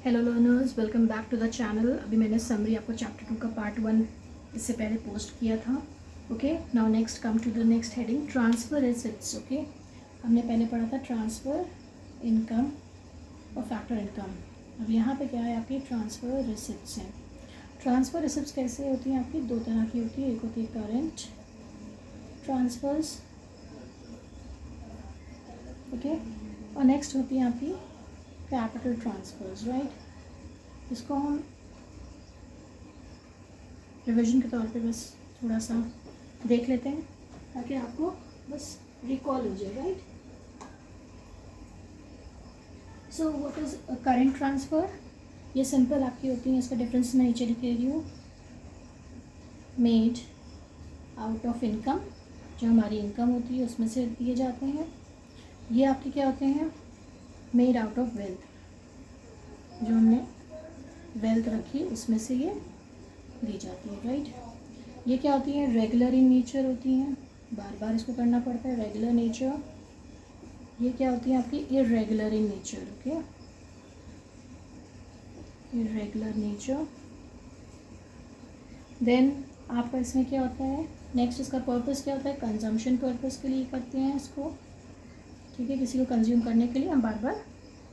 Hello learners, welcome back to the channel. अभी मैंने summary आपको चैप्टर 2 का पार्ट 1 इससे पहले पोस्ट किया था। Okay, now next come to the next heading, transfer assets. Okay, हमने पहले पढ़ा था ट्रांसफ़र इनकम और फैक्टर इनकम। अब यहाँ पे क्या है, आपकी ट्रांसफ़र रिसिप्ट्स हैं। ट्रांसफ़र रिसिप्ट्स कैसे होती हैं आपकी? दो तरह की होती है। एक होती है करेंट ट्रांसफ़र्स, ओके, और नेक्स्ट होती है आपकी कैपिटल ट्रांसफ़र्स, राइट। इसको हम रिवीजन के तौर पे बस थोड़ा सा देख लेते हैं ताकि आपको बस रिकॉल हो जाए, right. So what is current transfer? ये सिंपल आपकी होती है, इसका डिफरेंस मैं नीचे लिख रही हूँ। मेड आउट ऑफ इनकम, जो हमारी इनकम होती है उसमें से दिए जाते हैं। ये आपके क्या होते हैं? मेड आउट ऑफ वेल्थ, जो हमने वेल्थ रखी उसमें से ये दी जाती है, राइट। ये क्या होती है? रेगुलर इन नेचर होती हैं, बार बार इसको करना पड़ता है, रेगुलर नेचर। ये क्या होती है आपकी? Irregular in nature, okay, irregular nature. Then आपका इसमें क्या होता है नेक्स्ट, इसका पर्पस क्या होता है? कंजम्पशन पर्पस के लिए करते हैं इसको, ठीक है, किसी को कंज्यूम करने के लिए हम बार बार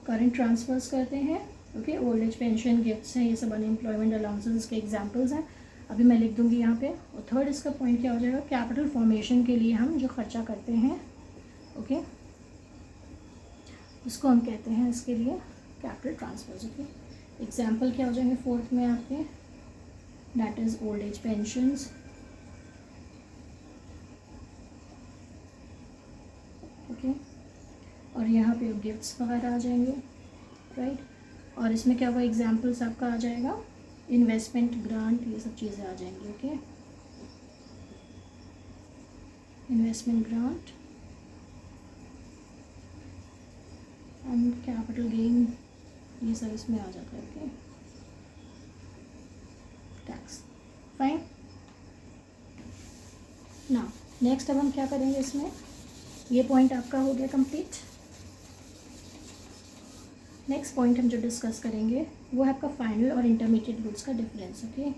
करंट ट्रांसफर्स करते हैं। Okay, old age pension, gifts हैं, ये सब अनएम्प्लॉयमेंट अलाउंसेस के एग्जांपल्स हैं। अभी मैं लिख दूंगी यहाँ पे। और थर्ड इसका पॉइंट क्या हो जाएगा? कैपिटल फॉर्मेशन के लिए हम जो खर्चा करते हैं, ओके, उसको हम कहते हैं इसके लिए कैपिटल ट्रांसफर्स। ओके, एग्जाम्पल क्या हो जाएंगे फोर्थ में आपके? That is old age pensions, okay, और यहाँ पे गिफ्ट्स वगैरह आ जाएंगे, राइट। और इसमें क्या हुआ? एग्जाम्पल्स आपका आ जाएगा इन्वेस्टमेंट, ग्रांट, ये सब चीज़ें आ जाएंगी, okay, investment, grant and capital gain, ये सब इसमें आ जाता है, ओके, टैक्स, फाइन। ना नेक्स्ट अब हम क्या करेंगे इसमें? ये पॉइंट आपका हो गया कंप्लीट। नेक्स्ट पॉइंट हम जो डिस्कस करेंगे वो है आपका फाइनल और इंटरमीडिएट गुड्स का difference, okay,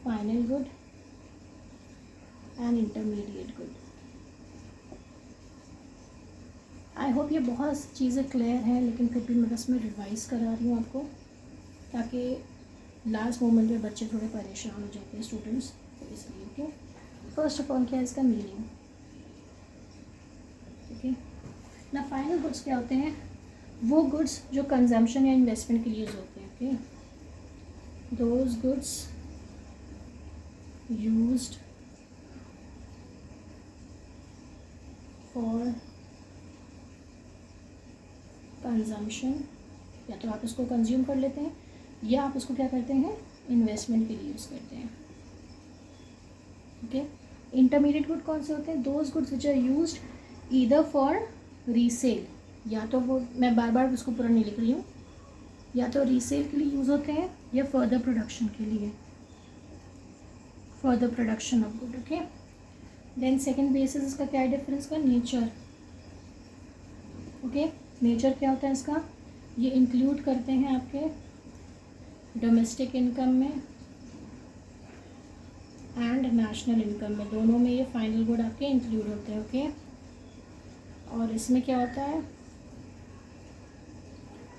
final good and intermediate good. I hope ये बहुत चीज़ें क्लियर हैं, लेकिन फिर भी मैं बस मैं रिवाइज करा रही हूँ आपको, ताकि लास्ट मोमेंट में बच्चे थोड़े परेशान हो जाते हैं, स्टूडेंट्स, तो इसलिए। ओके, फर्स्ट ऑफ ऑल क्या है इसका मीनिंग? ओके, ना फाइनल गुड्स क्या होते हैं? वो गुड्स जो कंजम्पशन या इन्वेस्टमेंट के लिए यूज़ होते हैं, okay, those goods used for consumption, या तो आप इसको कंज्यूम कर लेते हैं या आप इसको क्या करते हैं? इन्वेस्टमेंट के लिए यूज़ करते हैं, ओके। इंटरमीडिएट गुड कौन से होते हैं? Those goods which are used either for resale, या तो वो, मैं बार बार उसको पूरा नहीं लिख रही हूँ, या तो रीसेल के लिए यूज़ होते हैं या फर्दर प्रोडक्शन के लिए, further production of good, okay. Then second basis इसका क्या है डिफरेंस का? नेचर, ओके, नेचर क्या होता है इसका? ये इंक्लूड करते हैं आपके डोमेस्टिक इनकम में एंड नेशनल इनकम में, दोनों में ये फाइनल गुड आपके इंक्लूड होते हैं, ओके। और इसमें क्या होता है?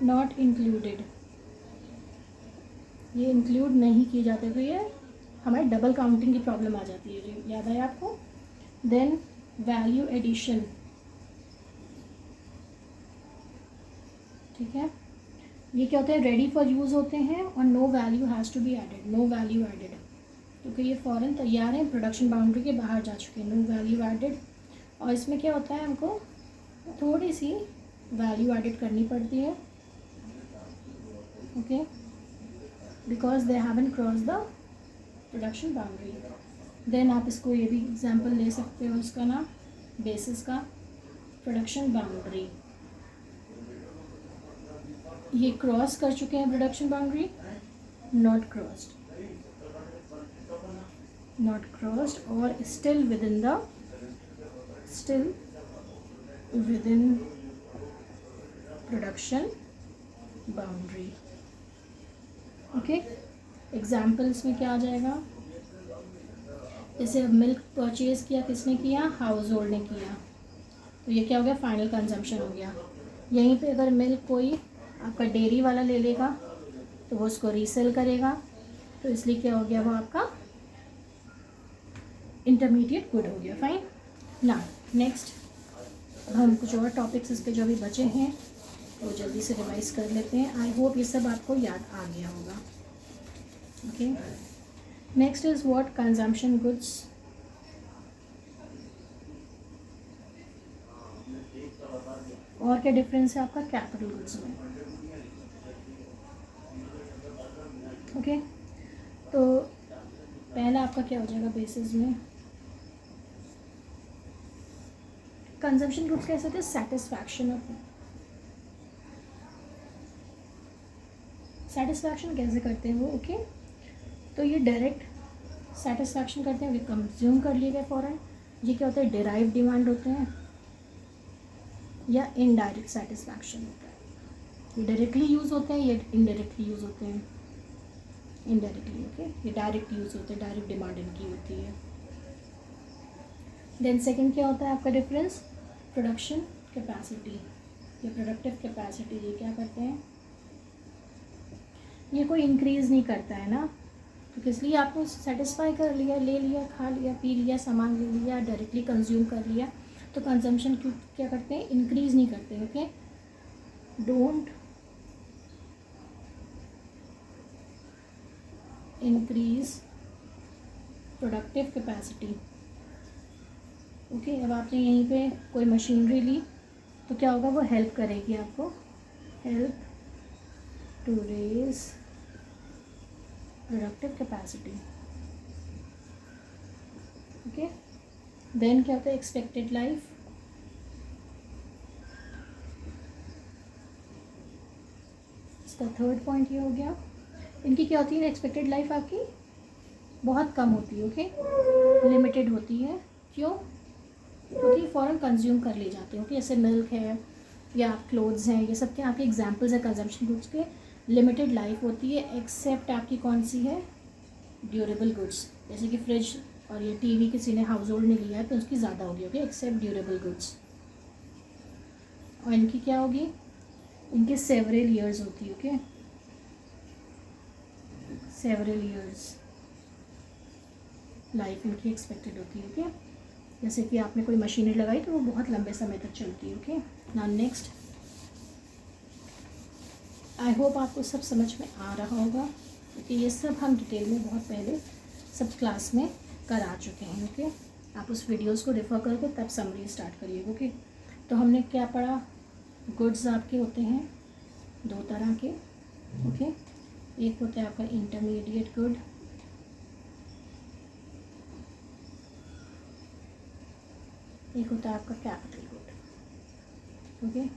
नॉट इंक्लूडेड, ये इंक्लूड नहीं किए जाते, तो ये हमारे डबल काउंटिंग की प्रॉब्लम आ जाती है, जो याद है आपको। देन वैल्यू एडिशन, ठीक है, ये क्या होता है? रेडी फॉर यूज़ होते हैं और no value has to be added, no value added, क्योंकि ये फ़ौरन तैयार हैं, प्रोडक्शन बाउंड्री के बाहर जा चुके हैं, नो वैल्यू एडेड। और इसमें क्या होता है? हमको थोड़ी सी वैल्यू एडेड करनी पड़ती है, okay, because they haven't cross the production boundary. Then आप इसको ये भी एग्जांपल ले सकते हो इसका ना, बेसिस का, प्रोडक्शन बाउंड्री, ये क्रॉस कर चुके हैं production boundary, not crossed, not crossed, और still within production boundary. Okay, examples में क्या आ जाएगा, जैसे मिल्क परचेज़ किया किसने किया, हाउस होल्ड ने किया, तो ये क्या हो गया, फाइनल कंजम्पशन हो गया। यहीं पे अगर मिल्क कोई आपका डेयरी वाला ले लेगा तो वो उसको रीसेल करेगा, तो इसलिए क्या हो गया, वो आपका इंटरमीडिएट गुड हो गया। फाइन ना, नेक्स्ट अब हम कुछ और टॉपिक्स इसके जो भी बचे हैं वो जल्दी से रिवाइज कर लेते हैं। आई होप ये सब आपको याद आ गया होगा। Okay, next is what consumption goods. और क्या डिफरेंस है आपका कैपिटल गुड्स में। ओके, तो पहला आपका क्या हो जाएगा बेसिस में, कंजम्पशन गुड्स कैसे होते हैं, सेटिस्फैक्शन ऑफ, सेटिस्फैक्शन कैसे करते हैं वो। ओके, तो ये डायरेक्ट सेटिस्फैक्शन करते हैं, वे कंज्यूम कर लिए गए फ़ौरन। ये क्या होता है, डिराइव डिमांड होते हैं, या इनडायरेक्ट सेटिस्फैक्शन होता है। ये डायरेक्टली यूज़ होते हैं, ये इनडायरेक्टली यूज़ होते हैं, इनडायरेक्टली। ओके, ये डायरेक्ट यूज़ होते हैं, डायरेक्ट डिमांड इनकी होती है। देन सेकंड क्या होता है आपका डिफरेंस, प्रोडक्शन कैपेसिटी या प्रोडक्टिव कैपेसिटी। ये क्या करते हैं, ये कोई इंक्रीज़ नहीं करता है ना, तो इसलिए आपने सेटिस्फाई कर लिया, ले लिया, खा लिया, पी लिया, सामान ले लिया, डायरेक्टली कंज्यूम कर लिया, तो कंजम्पशन क्या करते हैं, इंक्रीज़ नहीं करते। Okay, don't increase productive capacity. Okay, अब आपने यहीं पे कोई मशीनरी ली तो क्या होगा, वो हेल्प करेगी आपको, help to raise productive capacity. Okay, then क्या होता है, एक्सपेक्टेड लाइफ। इसका थर्ड पॉइंट ये हो गया, इनकी क्या होती है, एक्सपेक्टेड लाइफ आपकी बहुत कम होती है। ओके, लिमिटेड होती है, क्यों, क्योंकि फ़ौरन कंज्यूम कर ले जाते हैं। ओके, जैसे मिल्क है या क्लोथ्स हैं, ये सब क्या आपके एग्जांपल्स है कंजम्पशन गुड्स के। लिमिटेड लाइफ होती है, एक्सेप्ट आपकी कौन सी है, ड्यूरेबल गुड्स, जैसे कि फ्रिज और ये टीवी किसी ने हाउस होल्ड ने लिया है तो उसकी ज़्यादा होगी। Okay, except durable goods. और इनकी क्या होगी, इनके सेवरल ईयर्स होती है। ओके, सेवरल ईयर्स लाइफ इनकी एक्सपेक्टेड होती है। ओके, जैसे कि आपने कोई मशीनरी लगाई तो वो बहुत लंबे समय तक चलती है। Okay, now next, I hope आपको सब समझ में आ रहा होगा, क्योंकि ये सब हम डिटेल में बहुत पहले सब क्लास में करा चुके हैं। ओके, आप उस वीडियोस को रेफर करके तब समरी स्टार्ट करिएगा। ओके, तो हमने क्या पढ़ा, गुड्स आपके होते हैं दो तरह के। ओके, एक होता है आपका इंटरमीडिएट गुड, एक होता है आपका कैपिटल गुड। ओके,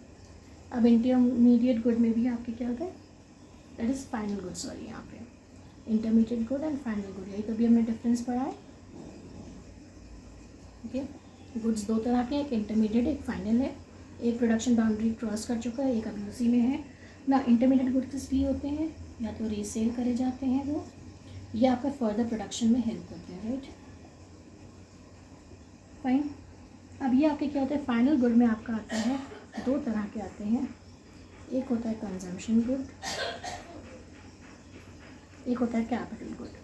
अब इंटरमीडिएट गुड में भी आपके क्या होता है, that is final good. Sorry, यहाँ पे intermediate good and final good, यही कभी हमने डिफरेंस पढ़ा है। ओके, गुड्स दो तरह के, एक इंटरमीडिएट एक फाइनल है। एक प्रोडक्शन बाउंड्री क्रॉस कर चुका है, एक अभी उसी में है ना। इंटरमीडिएट गुड्स किस लिए होते हैं, या तो रीसेल करे जाते हैं वो, या आपका फर्दर प्रोडक्शन में हेल्प करते हैं। Right, fine. अब ये आपके क्या होता है, फाइनल गुड में आपका आता है, दो तरह के आते हैं, एक होता है कंजम्पशन गुड, एक होता है capital good.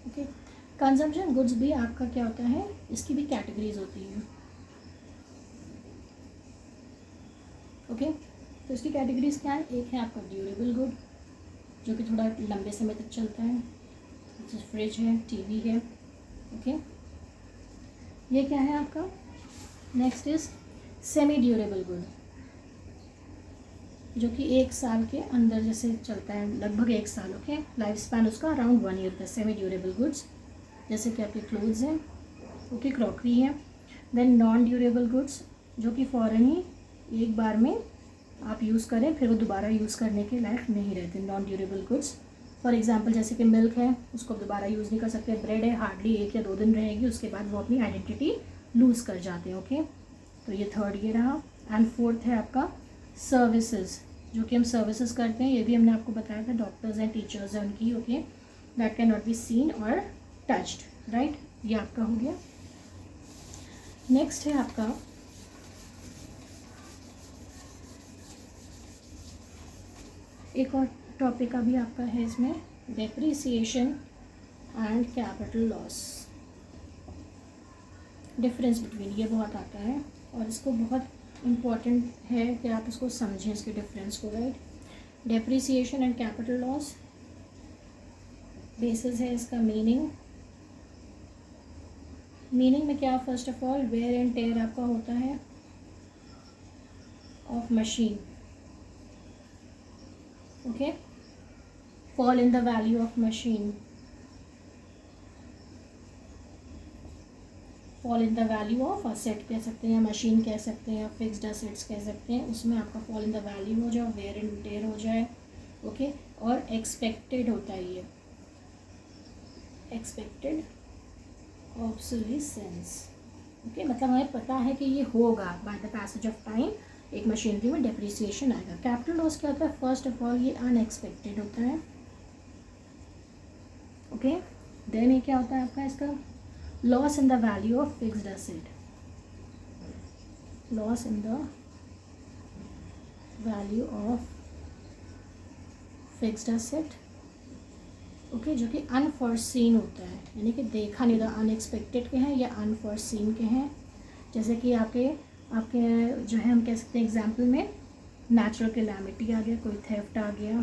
Okay, consumption goods भी आपका क्या होता है, इसकी भी कैटेगरीज होती हैं। ओके, तो इसकी कैटेगरीज क्या है, एक है आपका ड्यूरेबल गुड, जो कि थोड़ा लंबे समय तक चलता है, जैसे फ्रिज है, टीवी है। ओके, ये क्या है आपका, next is semi durable good, जो कि एक साल के अंदर जैसे चलता है, लगभग एक साल। ओके, लाइफ स्पैन उसका अराउंड 1 ईयर का। सेमी ड्यूरेबल गुड्स जैसे कि आपके क्लोथ्स हैं, ओके, क्रॉकरी है। देन नॉन ड्यूरेबल गुड्स, जो कि फ़ौरन ही एक बार में आप यूज़ करें, फिर वो दोबारा यूज़ करने के लायक नहीं रहते, non durable goods. For example जैसे कि मिल्क है, उसको दोबारा यूज़ नहीं कर सकते। ब्रेड है, हार्डली 1 या 2 दिन रहेगी, उसके बाद वो अपनी आइडेंटिटी लूज़ कर जाते हैं। ओके, तो ये थर्ड ये रहा। एंड फोर्थ है आपका सर्विसेज, जो कि हम सर्विसेज करते हैं, ये भी हमने आपको बताया था, डॉक्टर्स एंड टीचर्स हैं उनकी, okay, that can not be seen और टच्ड, राइट, ये आपका हो गया। नेक्स्ट है आपका एक और टॉपिक अभी आपका है इसमें, depreciation and capital loss, difference between, ये बहुत आता है और इसको बहुत इम्पॉर्टेंट है कि आप इसको समझें, इसके डिफरेंस को, right. Depreciation and capital loss, basis है इसका मीनिंग में क्या, first of all wear and tear आपका होता है of machine, okay, fall in the value of machine, fall in the value of asset कह सकते हैं, मशीन कह सकते हैं, फिक्स्ड असेट्स कह सकते हैं, उसमें आपका फॉल इन द वैल्यू हो जाए, वेयर एंड टेयर हो जाए, ओके। और एक्सपेक्टेड होता है ये, एक्सपेक्टेड ऑब्सोलीसेंस, ओके, मतलब हमें पता है कि ये होगा, by the passage of time एक मशीनरी में डेप्रिसिएशन आएगा। कैपिटल लॉस क्या होता है, फर्स्ट ऑफ ऑल ये अनएक्सपेक्टेड होता है, ओके। देन ये क्या होता है आपका इसका, loss in the value of fixed asset, loss in the value of fixed asset, okay, जो कि अनफॉरसीन होता है, यानी कि देखा नहीं था, अनएक्सपेक्टेड के हैं या अनफॉरसीन के हैं। जैसे कि आपके जो है हम कह सकते हैं एग्जाम्पल में, नेचुरल कैलामिटी आ गया, कोई थेफ्ट आ गया,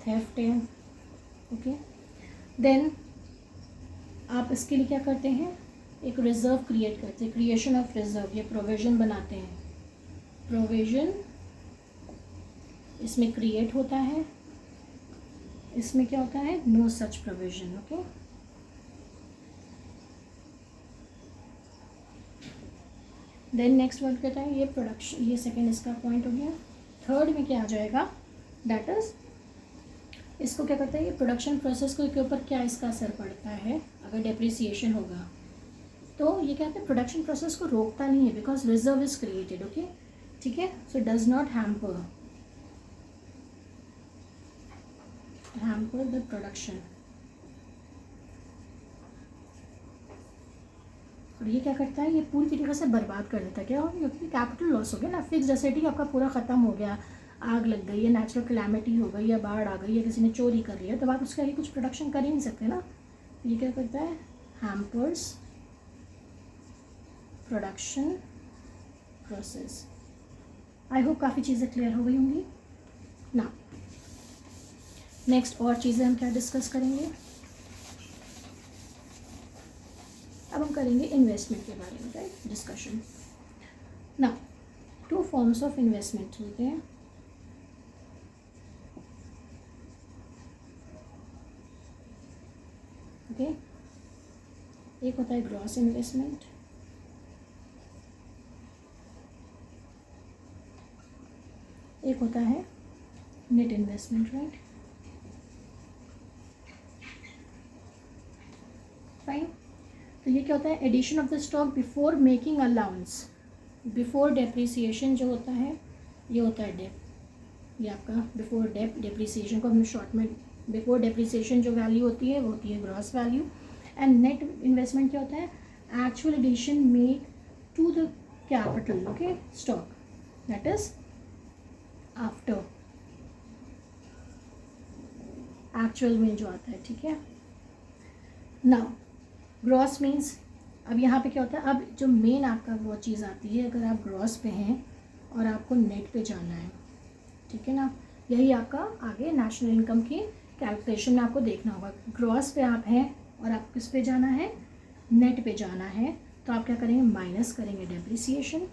थेफ्ट है, ओके। देन आप इसके लिए क्या करते हैं, एक रिजर्व क्रिएट करते हैं, क्रिएशन ऑफ रिजर्व, ये प्रोविजन बनाते हैं, प्रोविजन इसमें क्रिएट होता है, इसमें क्या होता है, no such provision, okay. Then next word कहता है ये प्रोडक्शन, ये सेकेंड इसका पॉइंट हो गया। थर्ड में क्या आ जाएगा, दैट इज, इसको क्या करता है, ये प्रोडक्शन प्रोसेस के ऊपर क्या इसका असर पड़ता है अगर डेप्रिसिएशन होगा, तो ये क्या कहते हैं, प्रोडक्शन प्रोसेस को रोकता नहीं है, because reserve is created, okay, ठीक है। So does not hamper the production. और ये क्या करता है, ये पूरी तरीके से बर्बाद कर देता है, क्या हो गया, क्योंकि कैपिटल लॉस हो गया ना, फिक्स्ड एसेट ही आपका पूरा ख़त्म हो गया, आग लग गई, या नेचुरल कैलामिटी हो गई, या बाढ़ आ गई, या किसी ने चोरी कर लिया, तो आप उसका ये कुछ प्रोडक्शन कर ही नहीं सकते ना। ये क्या करता है, hampers production process. I hope काफ़ी चीज़ें क्लियर हो गई होंगी ना। नेक्स्ट और चीज़ें हम क्या डिस्कस करेंगे, अब हम करेंगे इन्वेस्टमेंट के बारे में, राइट, डिस्कशन ना। टू फॉर्म्स ऑफ इन्वेस्टमेंट होते हैं, ओके। एक होता है ग्रॉस इन्वेस्टमेंट, एक होता है नेट इन्वेस्टमेंट, राइट, फाइन। तो ये क्या होता है, addition of the stock before making allowance, before depreciation जो होता है, ये होता है डेप, ये आपका बिफोर डेप्रिसिएशन को हम शॉर्ट में, बिफोर डेप्रिसिएशन जो वैल्यू होती है वो होती है gross value. And net investment क्या होता है, actual addition made to the capital, okay, stock, that is after actual में जो आता है, ठीक है। नाउ ग्रॉस मीन्स, अब यहाँ पे क्या होता है, अब जो मेन आपका वो चीज़ आती है, अगर आप ग्रॉस पे हैं और आपको नेट पे जाना है, ठीक है ना, यही आपका आगे नेशनल इनकम की कैलकुलेशन में आपको देखना होगा। ग्रॉस पे आप हैं और आप किस पे जाना है, नेट पे जाना है, तो आप क्या करेंगे, माइनस करेंगे डेप्रिसिएशन,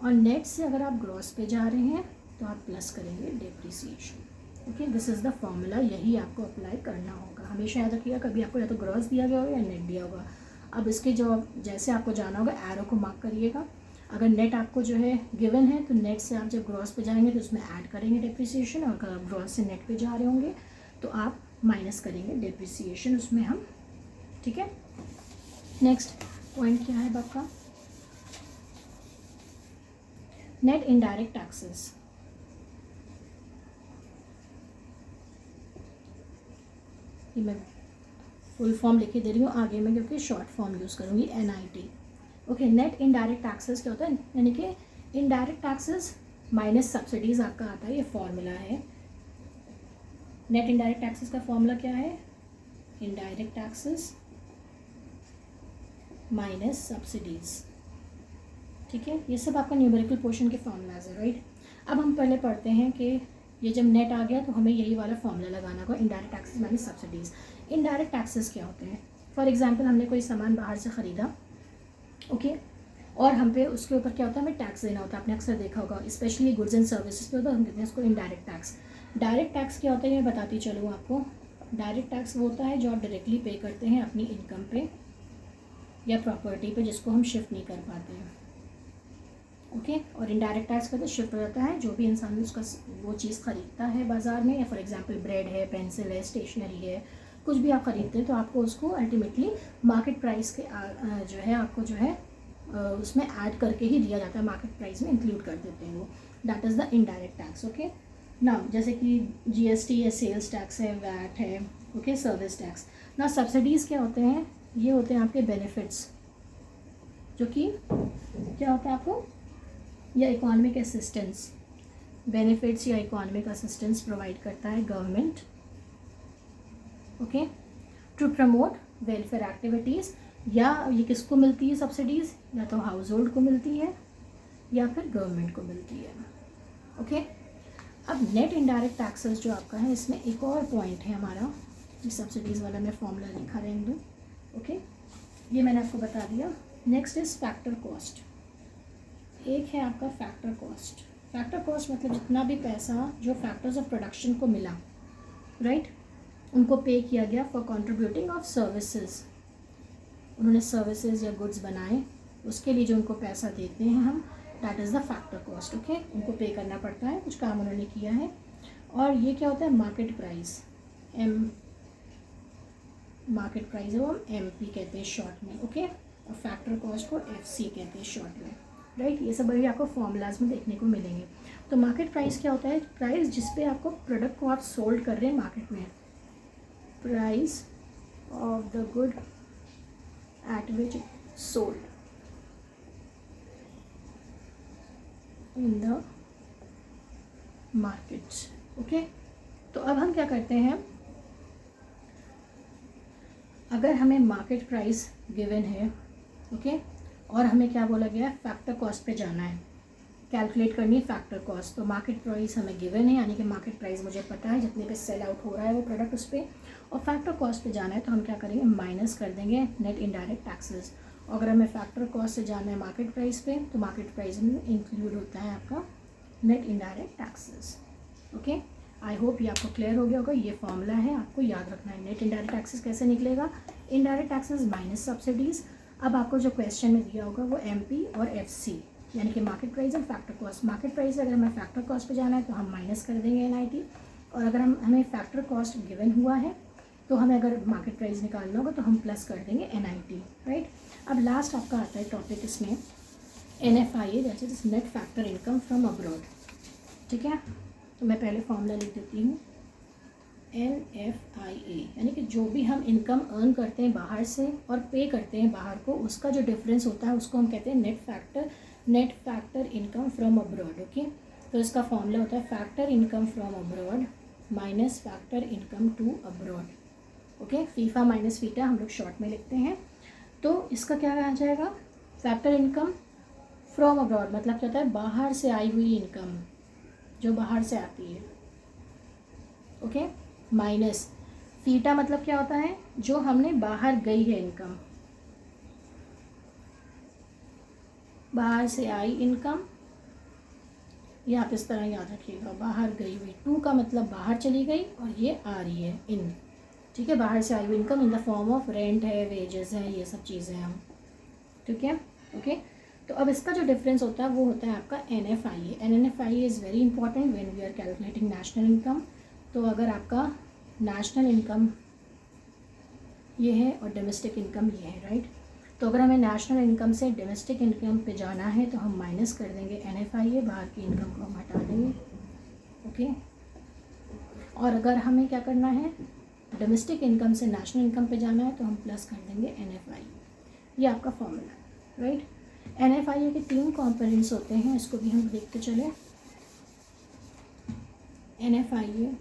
और नेट से अगर आप ग्रॉस पे जा रहे हैं तो आप प्लस करेंगे depreciation, okay. This is the formula, यही आपको अप्लाई करना होगा, हमेशा याद रखिएगा, कभी आपको या तो ग्रॉस दिया गया होगा या नेट दिया होगा। अब इसके जो जैसे आपको जाना होगा, एरो को मार्क करिएगा, अगर नेट आपको जो है गिवन है तो नेट से आप जब ग्रॉस पे जाएंगे तो उसमें ऐड करेंगे डेप्रिसिएशन, और अगर आप ग्रॉस से नेट पे जा रहे होंगे तो आप माइनस करेंगे डेप्रिसिएशन उसमें हम, ठीक है। नेक्स्ट पॉइंट क्या है आपका, नेट इनडायरेक्ट टैक्सेस। ये मैं फुल फॉर्म लिख के दे रही हूँ, आगे मैं क्योंकि शॉर्ट फॉर्म यूज़ करूँगी NIT। Okay, net indirect taxes क्या होता है, यानी कि इनडायरेक्ट टैक्सेस माइनस सब्सिडीज़ आपका आता है, ये फॉर्मूला है। नेट इनडायरेक्ट टैक्सेस का फॉर्मूला क्या है, इनडायरेक्ट टैक्सेस माइनस सब्सिडीज़। ठीक है, ये सब आपका न्यूमेरिकल पोर्शन के फॉर्मूलाज है, राइट। अब हम पहले पढ़ते हैं कि ये जब नेट आ गया तो हमें यही वाला फॉर्मूला लगाना होगा, indirect taxes minus subsidies. Indirect taxes क्या होते हैं, फॉर एग्जांपल हमने कोई सामान बाहर से ख़रीदा, ओके, और हम पे उसके ऊपर क्या होता है, हमें टैक्स देना होता है। आपने अक्सर देखा होगा, स्पेशली गुड्स एंड सर्विसेज पे होता है, हम कहते हैं उसको इनडायरेक्ट टैक्स। डायरेक्ट टैक्स क्या होता है, मैं बताती चलूँ आपको। डायरेक्ट टैक्स वो होता है जो आप डायरेक्टली पे करते हैं अपनी इनकम पे या प्रॉपर्टी पे, जिसको हम शिफ्ट नहीं कर पाते हैं, ओके। और इनडायरेक्ट टैक्स का तो शिफ्ट हो जाता है, जो भी इंसान उसका वो चीज़ ख़रीदता है बाज़ार में, या फॉर एग्जांपल ब्रेड है, पेंसिल है, स्टेशनरी है, कुछ भी आप ख़रीदते हैं तो आपको उसको अल्टीमेटली मार्केट प्राइस के जो है आपको जो है उसमें ऐड करके ही दिया जाता है, मार्केट प्राइस में इंक्लूड कर देते हैं वो। That is the indirect tax, okay. ना जैसे कि GST है, सेल्स टैक्स है, वैट है, ओके, सर्विस टैक्स। ना सब्सिडीज़ क्या होते हैं, ये होते हैं आपके बेनिफिट्स, जो कि क्या होता है आपको, या इकोनॉमिक असिस्टेंस, बेनिफिट्स या इकोनॉमिक असिस्टेंस प्रोवाइड करता है government, okay, to promote welfare activities. या ये किसको मिलती है सब्सिडीज़, या तो हाउस होल्ड को मिलती है या फिर गवर्नमेंट को मिलती है, ओके। अब नेट इनडायरेक्ट टैक्सेस जो आपका है, इसमें एक और पॉइंट है हमारा, ये सब्सिडीज़ वाला मैं फॉर्मूला लिखा रहने दूँ, ओके, ये मैंने आपको बता दिया। Next is factor cost. एक है आपका फैक्टर कॉस्ट। फैक्टर कॉस्ट मतलब जितना भी पैसा जो फैक्टर्स ऑफ प्रोडक्शन को मिला, राइट, उनको पे किया गया फॉर कंट्रीब्यूटिंग ऑफ सर्विसेज। उन्होंने सर्विसेज या गुड्स बनाए, उसके लिए जो उनको पैसा देते हैं हम, that is the factor cost, okay. उनको पे करना पड़ता है, कुछ काम उन्होंने किया है। और ये क्या होता है, मार्केट प्राइस, मार्केट प्राइस वो MP कहते हैं शॉर्ट में, ओके। और फैक्टर कॉस्ट को FC कहते हैं शॉर्ट में, राइट। ये सब अभी आपको फॉर्मूलाज में देखने को मिलेंगे। तो मार्केट प्राइस क्या होता है, प्राइस जिस पे आपको प्रोडक्ट को आप सोल्ड कर रहे हैं मार्केट में, price of the good at which sold in the market, okay. तो अब हम क्या करते हैं, अगर हमें मार्केट प्राइस गिवन है, ओके, और हमें क्या बोला गया है, फैक्टर कॉस्ट पे जाना है, कैलकुलेट करनी है फैक्टर कॉस्ट। तो मार्केट प्राइस हमें गिवन है, यानी कि मार्केट प्राइस मुझे पता है जितने पे सेल आउट हो रहा है वो प्रोडक्ट उस पर, और फैक्टर कॉस्ट पे जाना है तो हम क्या करेंगे, माइनस कर देंगे नेट इनडायरेक्ट टैक्सेस। अगर हमें फैक्टर कॉस्ट से जाना है मार्केट प्राइस पे, तो मार्केट प्राइस में इंक्लूड होता है आपका net indirect taxes, okay. I hope ये आपको क्लियर हो गया होगा। ये फॉर्मूला है, आपको याद रखना है। नेट इनडायरेक्ट टैक्सेस कैसे निकलेगा, इनडायरेक्ट टैक्सेस माइनस सब्सिडीज़। अब आपको जो क्वेश्चन में दिया होगा वो MP और FC, यानी कि मार्केट प्राइस और फैक्टर कॉस्ट। मार्केट प्राइस अगर हमें फैक्टर कॉस्ट पे जाना है तो हम माइनस कर देंगे NIT, और अगर हमें फैक्टर कॉस्ट गिवन हुआ है तो हमें अगर मार्केट प्राइस निकालना होगा तो हम प्लस कर देंगे NIT, राइट। अब लास्ट आपका आता है टॉपिक इसमें NFIA, जैसे net factor income from abroad, ठीक है। तो मैं पहले फॉर्मूला लिख देती हूँ, NFIA, यानी कि जो भी हम इनकम अर्न करते हैं बाहर से और पे करते हैं बाहर को, उसका जो डिफरेंस होता है उसको हम कहते हैं net factor income from abroad, okay. तो इसका फॉर्मूला होता है factor income from abroad minus factor income to abroad, okay. FIFA minus FITA हम लोग शॉर्ट में लिखते हैं। तो इसका क्या आ जाएगा, फैक्टर इनकम फ्रॉम अब्रॉड मतलब क्या होता है, बाहर से आई हुई इनकम, जो बाहर से आती है, ओके, माइनस फीटा मतलब क्या होता है, जो हमने बाहर गई है इनकम, बाहर से आई इनकम, ये आप इस तरह याद रखिएगा, बाहर गई हुई, टू का मतलब बाहर चली गई और ये आ रही है इन, ठीक है। बाहर से आई हुई income in the form of rent है, वेजेस है, ये सब चीज़ें हम, ठीक है, ओके। तो अब इसका जो डिफरेंस होता है वो होता है आपका NFIA। NFIA is very important when we are calculating national income. तो अगर आपका नेशनल इनकम ये है और डोमेस्टिक इनकम ये है, राइट। तो अगर हमें नेशनल इनकम से डोमेस्टिक इनकम पे जाना है तो हम माइनस कर देंगे NFIA, बाहर की इनकम को हम हटा देंगे। ओके, और अगर हमें क्या करना है, डोमेस्टिक इनकम से नेशनल इनकम पे जाना है तो हम प्लस कर देंगे NFI। ये आपका फॉर्मूला है, राइट। NFIA के 3 कंपोनेंट्स होते हैं, इसको भी हम देखते चले। NFIA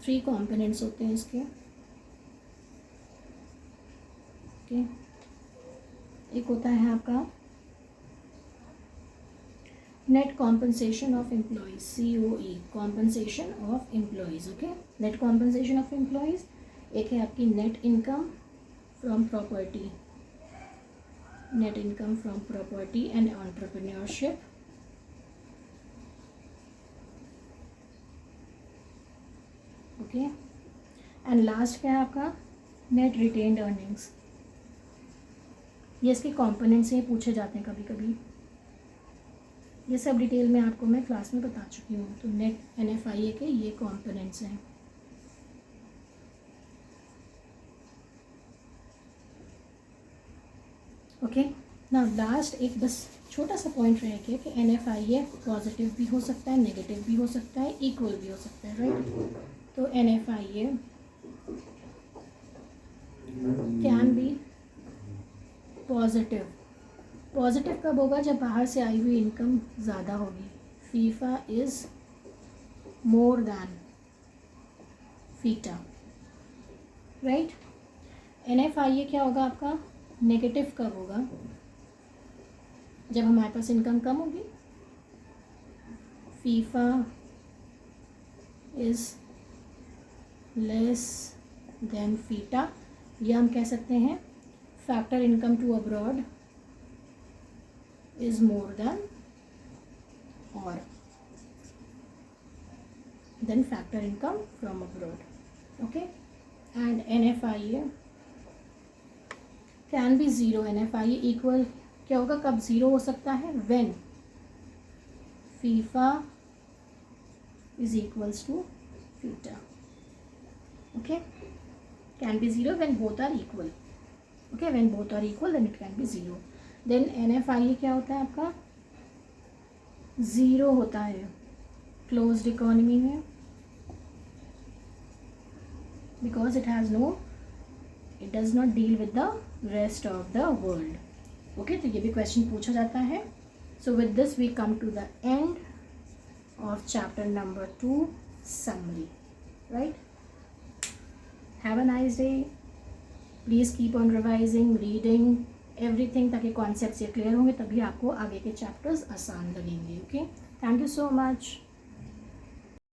3 कंपोनेंट्स होते हैं इसके। ओके, एक होता है आपका net compensation of employees, COE, compensation of employees. Okay, net compensation of employees. एक है आपकी net income from property, net income from property and entrepreneurship. Okay, and last क्या है आपका नेट रिटेन्ड अर्निंग्स। ये इसके कंपोनेंट्स हैं, पूछे जाते हैं कभी कभी। ये सब डिटेल में आपको मैं क्लास में बता चुकी हूँ। तो नेट NFIA के ये कंपोनेंट्स हैं। ओके, ना लास्ट एक बस छोटा सा पॉइंट रह गया कि NFIA पॉजिटिव भी हो सकता है, नेगेटिव भी हो सकता है, इक्वल भी हो सकता है, राइट। तो NFIA can be positive. Positive कब होगा, जब बाहर से आई हुई इनकम ज़्यादा होगी। FIFA is more than FITA, right. NFIA क्या होगा आपका नेगेटिव कब होगा, जब हमारे पास इनकम कम होगी। FIFA is less than FITA, या हम कह सकते हैं factor income to abroad is more than or then factor income from abroad. Okay, and NFIA can be zero। NFIA equal क्या होगा, कब ज़ीरो हो सकता है, when FIFA is equals to theta। Okay, can be zero when both are equal। Okay, when both are equal then it can be zero। Then NFIA क्या होता है आपका, ज़ीरो होता है क्लोज्ड इकोनॉमी में, because it has no, it does not deal with the rest of the world. Okay, तो ये भी क्वेश्चन पूछा जाता है। So with this we come to the end of chapter number 2 summary, right. Have a nice day, please keep on revising, reading everything, ताकि concepts ये clear होंगे, तभी आपको आगे के चैप्टर्स आसान लगेंगे। Okay, thank you so much.